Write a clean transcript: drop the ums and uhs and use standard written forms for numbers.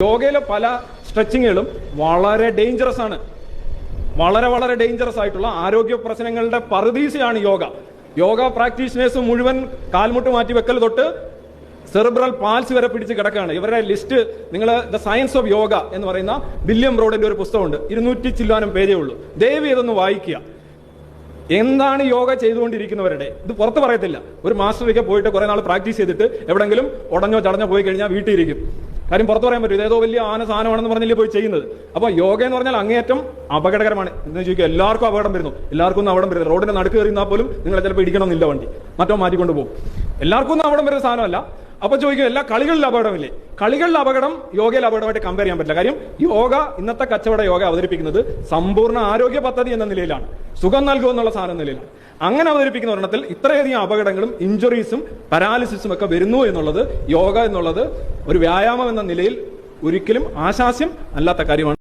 യോഗയിലെ പല സ്ട്രെച്ചിങ്ങുകളും വളരെ ഡേഞ്ചറസ് ആണ്. വളരെ ഡേഞ്ചറസ് ആയിട്ടുള്ള ആരോഗ്യ പ്രശ്നങ്ങളുടെ പറുദീസയാണ് യോഗ. യോഗ പ്രാക്ടീഷണേഴ്സ് മുഴുവൻ കാൽമുട്ട് മാറ്റി വെക്കൽ തൊട്ട് സെറിബ്രൽ പാൽസി വരെ പിടിച്ച് കിടക്കുകയാണ്. ഇവരുടെ ലിസ്റ്റ് നിങ്ങൾ ദ സയൻസ് ഓഫ് യോഗ എന്ന് പറയുന്ന വില്യം ബ്രോഡിന്റെ ഒരു പുസ്തകമുണ്ട്. 200 ചില്ലാനം പേജേ ഉള്ളൂ. ദയവ് ഇതൊന്ന് വായിക്കുക. എന്താണ് യോഗ ചെയ്തുകൊണ്ടിരിക്കുന്നവരുടെ ഇത് പുറത്ത് പറയത്തില്ല. ഒരു മാസ്റ്ററിലേക്ക് പോയിട്ട് കുറെ നാൾ പ്രാക്ടീസ് ചെയ്തിട്ട് എവിടെങ്കിലും ഉടഞ്ഞോ ചടഞ്ഞോ പോയി കഴിഞ്ഞാൽ വീട്ടിലിരിക്കും. കാര്യം പുറത്ത് പറയാൻ പറ്റും. ഇതേതോ വലിയ സാധനമാണെന്ന് പറഞ്ഞില്ലേ പോയി ചെയ്യുന്നത്. അപ്പൊ യോഗ എന്ന് പറഞ്ഞാൽ അങ്ങേയറ്റം അപകടകരമാണ്. എന്ന് ചോദിക്കുക, എല്ലാവർക്കും അപകടം വരുന്നു. എല്ലാവർക്കും ഒന്നും അപകടം വരുന്നത് റോഡിന്റെ നടുക്ക് കയറിയാൽ പോലും നിങ്ങളെ ചിലപ്പോൾ ഇടിക്കണമെന്നില്ല, വണ്ടി മറ്റോ മാറ്റിക്കൊണ്ട് പോകും. എല്ലാവർക്കും ഒന്നും അപകടം വരുന്ന സാധനമല്ല. അപ്പൊ ചോദിക്കും, എല്ലാ കളികളിൽ അപകടമില്ലേ? കളികളിൽ അപകടം യോഗയിൽ അപകടമായിട്ട് കമ്പയർ ചെയ്യാൻ പറ്റില്ല. കാര്യം യോഗ, ഇന്നത്തെ കച്ചവട യോഗ അവതരിപ്പിക്കുന്നത് സമ്പൂർണ്ണ ആരോഗ്യ പദ്ധതി എന്ന നിലയിലാണ്, സുഖം നൽകുമെന്നുള്ള സാധനം നിലയിലാണ്. അങ്ങനെ അവതരിപ്പിക്കുന്ന ഒരെണ്ണത്തിൽ ഇത്രയധികം അപകടങ്ങളും ഇഞ്ചുറീസും പാരാലിസിസും ഒക്കെ വരുന്നു എന്നുള്ളത് യോഗ എന്നുള്ളത് ഒരു വ്യായാമം എന്ന നിലയിൽ ഒരിക്കലും ആശാസ്യം അല്ലാത്ത കാര്യമാണ്.